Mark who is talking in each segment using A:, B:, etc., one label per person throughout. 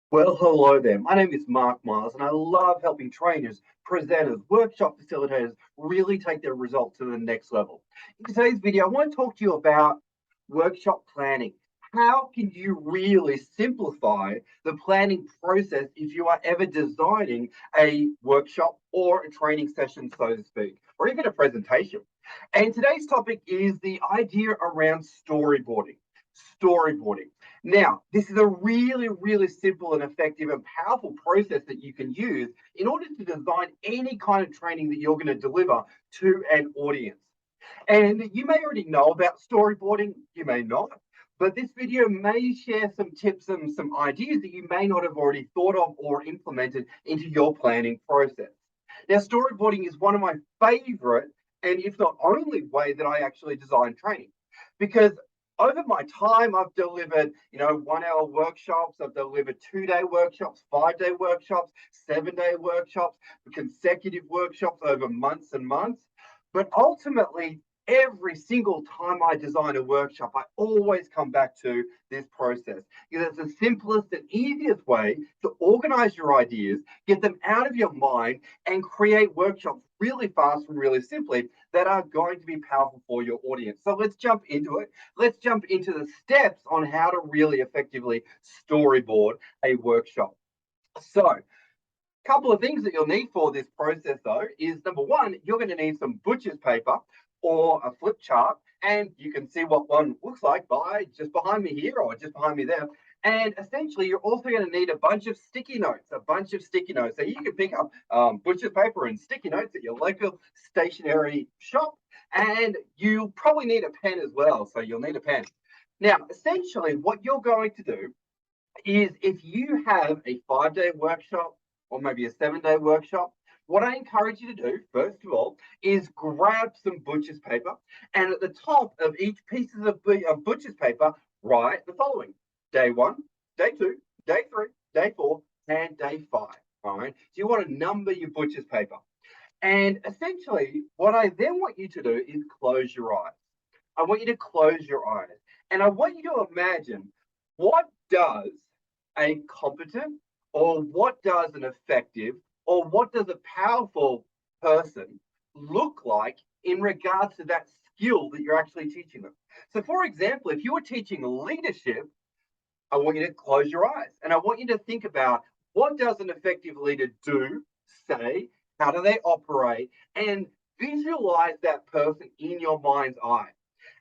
A: Well, hello there. My name is Mark Miles, and I love helping trainers, presenters, workshop facilitators really take their results to the next level. In today's video, I want to talk to you about workshop planning. How can you really simplify the planning process if you are ever designing a workshop or a training session, so to speak, or even a presentation? And today's topic is the idea around storyboarding. Storyboarding. Now, this is a really simple and effective and powerful process that you can use in order to design any kind of training that you're going to deliver to an audience. And you may already know about storyboarding, you may not, but this video may share some tips and some ideas that you may not have already thought of or implemented into your planning process. Now, storyboarding is one of my favorite, and if not only way that I actually design training, because over my time, I've delivered, 1 hour workshops, I've delivered 2 day workshops, 5 day workshops, 7 day workshops, consecutive workshops over months and months. But ultimately, every single time I design a workshop, I always come back to this process because it's the simplest and easiest way to organize your ideas, get them out of your mind, and create workshops really fast and really simply that are going to be powerful for your audience. So let's jump into it. Let's jump into the steps on how to really effectively storyboard a workshop. So, couple of things that you'll need for this process though is number one, you're going to need some butcher's paper or a flip chart, and you can see what one looks like by just behind me here or just behind me there. And essentially, you're also going to need a bunch of sticky notes, So you can pick up butcher's paper and sticky notes at your local stationery shop, and you probably need a pen as well. So you'll need a pen. Now, essentially, what you're going to do is if you have a 5 day workshop or maybe a 7 day workshop, what I encourage you to do, first of all, is grab some butcher's paper and at the top of each piece of butcher's paper, write the following: day one, day two, day three, day four, and day five. All right. So you want to number your butcher's paper. And essentially, what I then want you to do is close your eyes. I want you to close your eyes. And I want you to imagine, what does a competent, or what does an effective, or what does a powerful person look like in regards to that skill that you're actually teaching them? So, for example, if you were teaching leadership, I want you to close your eyes and I want you to think about, what does an effective leader do, say, how do they operate, and visualize that person in your mind's eye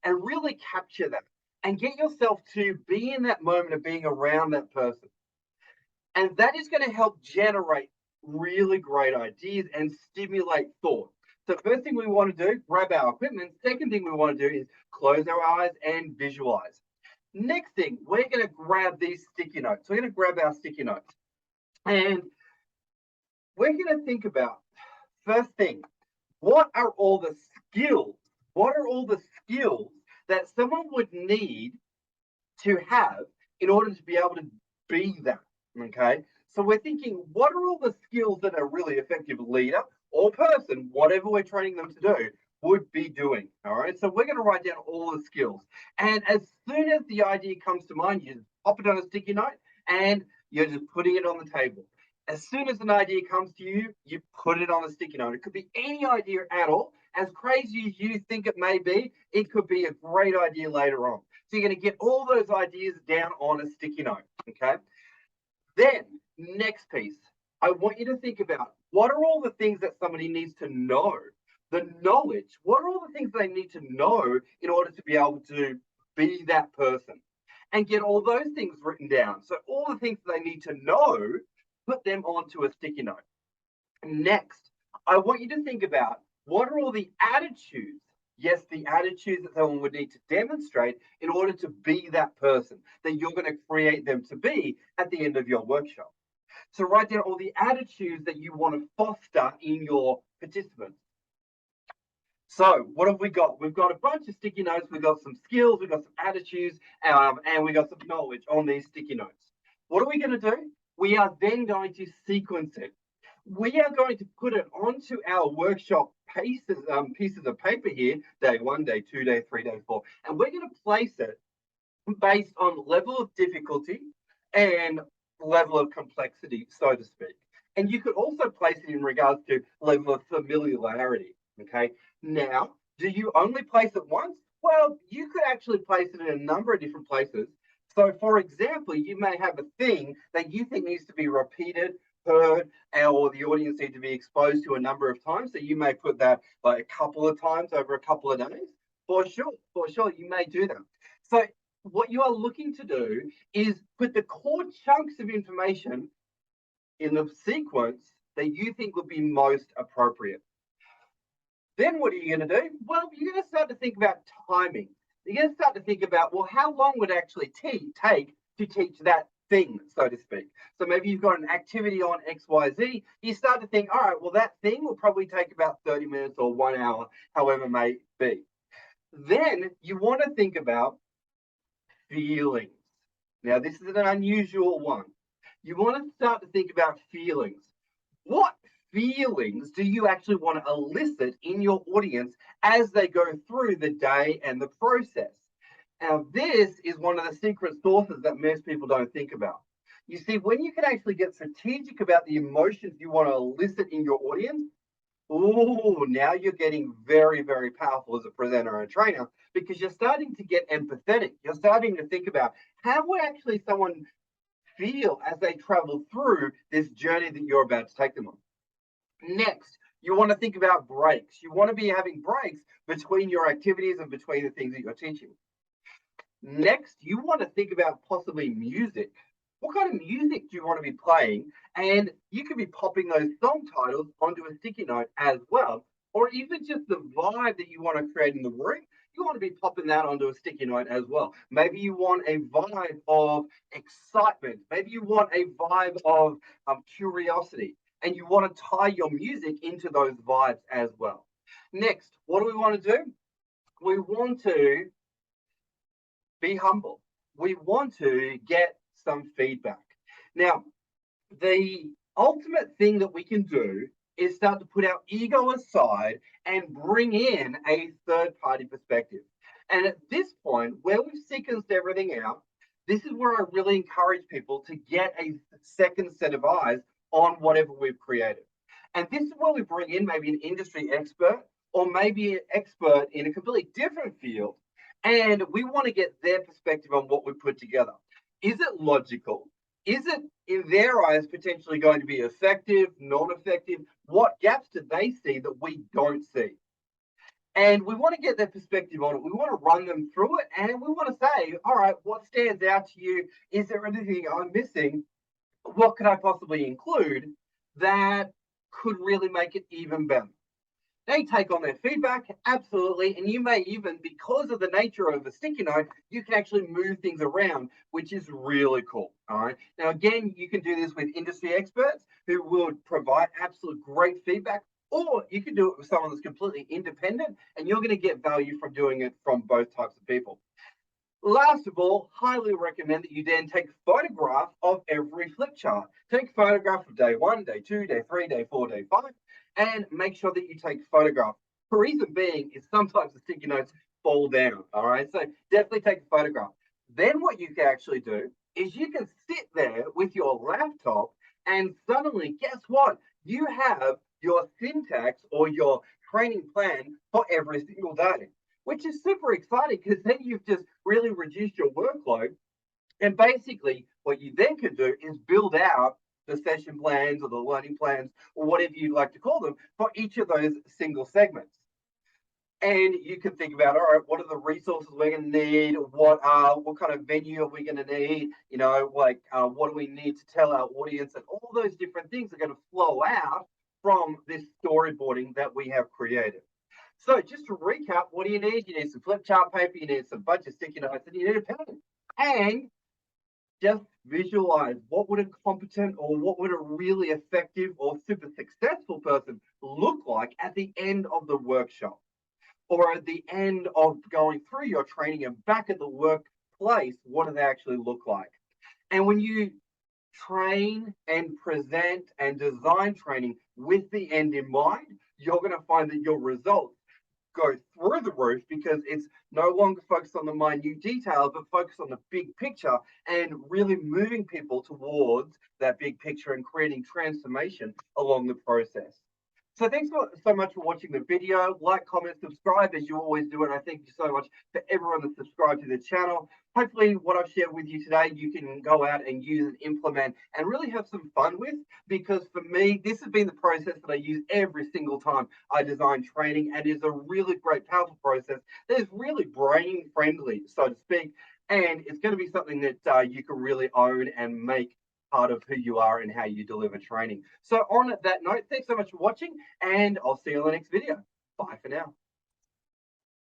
A: and really capture that and get yourself to be in that moment of being around that person. And that is going to help generate really great ideas and stimulate thought. So, first thing we want to do, grab our equipment. Second thing we want to do is close our eyes and visualize. Next thing, we're going to grab these sticky notes. We're going to grab our sticky notes. And we're going to think about, first thing, what are all the skills? What are all the skills that someone would need to have in order to be able to be that? Okay. So we're thinking, what are all the skills that a really effective leader or person, whatever we're training them to do, would be doing? All right. So we're going to write down all the skills. And as soon as the idea comes to mind, you just pop it on a sticky note and you're just putting it on the table. As soon as an idea comes to you, you put it on a sticky note. It could be any idea at all. As crazy as you think it may be, it could be a great idea later on. So you're going to get all those ideas down on a sticky note. Okay. Then, next piece, I want you to think about, what are all the things that somebody needs to know? The knowledge. What are all the things they need to know in order to be able to be that person? And get all those things written down. So, all the things they need to know, put them onto a sticky note. Next, I want you to think about, what are all the attitudes? Yes, the attitudes that someone would need to demonstrate in order to be that person that you're going to create them to be at the end of your workshop. So write down all the attitudes that you want to foster in your participants. So what have we got? We've got a bunch of sticky notes. We've got some skills. We've got some attitudes, and we've got some knowledge on these sticky notes. What are we going to do? We are then going to sequence it. We are going to put it onto our workshop pieces of paper here, day one, day two, day three, day four, and we're going to place it based on level of difficulty and level of complexity, so to speak. And you could also place it in regards to level of familiarity. Okay. Now, do you only place it once? Well, you could actually place it in a number of different places. So, for example, you may have a thing that you think needs to be repeated, heard, or the audience need to be exposed to a number of times. So you may put that like a couple of times over a couple of days. For sure, you may do that. So what you are looking to do is put the core chunks of information in the sequence that you think would be most appropriate. Then what are you going to do? Well, you're going to start to think about timing. You're going to start to think about, well, how long would it actually take to teach that thing, so to speak. So maybe you've got an activity on XYZ. You start to think, all right, well, that thing will probably take about 30 minutes or 1 hour, however it may be. Then you want to think about feelings. Now, this is an unusual one. You want to start to think about feelings. What feelings do you actually want to elicit in your audience as they go through the day and the process? Now, this is one of the secret sources that most people don't think about. You see, when you can actually get strategic about the emotions you want to elicit in your audience, now you're getting very, very powerful as a presenter and a trainer, because you're starting to get empathetic. You're starting to think about how would actually someone feel as they travel through this journey that you're about to take them on. Next, you want to think about breaks. You want to be having breaks between your activities and between the things that you're teaching. Next, you want to think about possibly music. What kind of music do you want to be playing? And you could be popping those song titles onto a sticky note as well, or even just the vibe that you want to create in the room. You want to be popping that onto a sticky note as well. Maybe you want a vibe of excitement. Maybe you want a vibe of curiosity, and you want to tie your music into those vibes as well. Next, what do we want to do? We want to be humble. We want to get some feedback. Now, the ultimate thing that we can do is start to put our ego aside and bring in a third party perspective. And at this point, where we've sequenced everything out, this is where I really encourage people to get a second set of eyes on whatever we've created. And this is where we bring in maybe an industry expert or maybe an expert in a completely different field. And we want to get their perspective on what we put together. Is it logical? Is it, in their eyes, potentially going to be effective, non-effective? What gaps do they see that we don't see? And we want to get their perspective on it. We want to run them through it. And we want to say, all right, what stands out to you? Is there anything I'm missing? What could I possibly include that could really make it even better? They take on their feedback, absolutely, and you may even, because of the nature of a sticky note, you can actually move things around, which is really cool. All right. Now, again, you can do this with industry experts who will provide absolute great feedback, or you can do it with someone that's completely independent, and you're going to get value from doing it from both types of people. Last of all, highly recommend that you then take a photograph of every flip chart. Take a photograph of day 1, day 2, day 3, day 4, day 5, and make sure that you take a photograph. The reason being is sometimes the sticky notes fall down, all right? So definitely take a photograph. Then what you can actually do is you can sit there with your laptop and suddenly, guess what? You have your syntax or your training plan for every single day, which is super exciting because then you've just really reduced your workload. And basically, what you then can do is build out the session plans or the learning plans or whatever you'd like to call them for each of those single segments. And you can think about, all right, what are the resources we're going to need? What kind of venue are we going to need? You know, like what do we need to tell our audience? And all those different things are going to flow out from this storyboarding that we have created. So just to recap, what do you need? You need some flip chart paper, you need some bunch of sticky notes, and you need a pen. And just visualize what would a competent or what would a really effective or super successful person look like at the end of the workshop or at the end of going through your training and back at the workplace. What do they actually look like? And when you train and present and design training with the end in mind, you're going to find that your results go through the roof because it's no longer focused on the minute detail, but focused on the big picture and really moving people towards that big picture and creating transformation along the process. So thanks so much for watching the video. Like, comment, subscribe as you always do. And I thank you so much for everyone that's subscribed to the channel. Hopefully what I've shared with you today, you can go out and use and implement and really have some fun with. Because for me, this has been the process that I use every single time I design training, and is a really great, powerful process that is really brain friendly, so to speak. And it's going to be something that you can really own and make part of who you are and how you deliver training. So on that note, thanks so much for watching, and I'll see you on the next video. Bye for now.